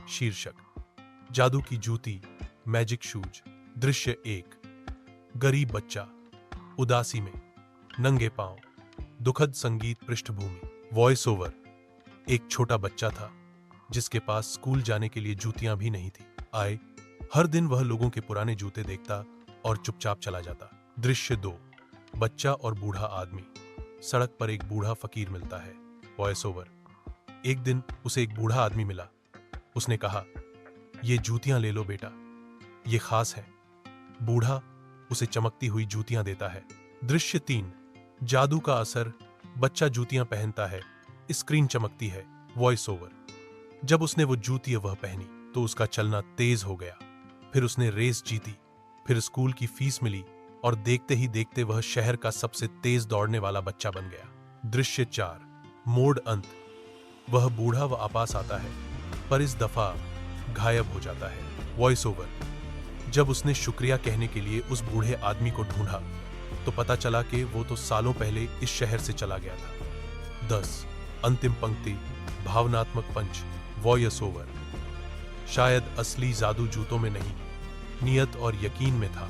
शीर्षक जादू की जूती, मैजिक शूज। दृश्य 1। गरीब बच्चा, उदासी में, नंगे पांव, दुखद संगीत पृष्ठभूमि। Voice over. एक छोटा बच्चा था जिसके पास स्कूल जाने के लिए जूतियां भी नहीं थी। हर दिन वह लोगों के पुराने जूते देखता और चुपचाप चला जाता। दृश्य 2। बच्चा और बूढ़ा आदमी। सड़क पर एक बूढ़ा फकीर मिलता है। Voice over. एक दिन उसे एक बूढ़ा आदमी मिला। उसने कहा, ये जूतियां ले लो बेटा, ये खास है। बूढ़ा उसे चमकती हुई जूतियां देता है। दृश्य 3। जादू का असर। बच्चा जूतियां पहनता है, स्क्रीन चमकती है। Voice over. जब उसने वो जूतियां पहनी तो उसका चलना तेज हो गया। फिर उसने रेस जीती, फिर स्कूल की फीस मिली और देखते ही देखते वह शहर का सबसे तेज दौड़ने वाला बच्चा बन गया। दृश्य 4। मोड़ अंत। वह बूढ़ा वापस आता है, पर इस दफा गायब हो जाता है। Voice over. जब उसने शुक्रिया कहने के लिए उस बूढ़े आदमी को ढूंढा तो पता चला कि वो तो सालों पहले इस शहर से चला गया था। 10। अंतिम पंक्ति, भावनात्मक पंच। Voice over. शायद असली जादू जूतों में नहीं, नियत और यकीन में था।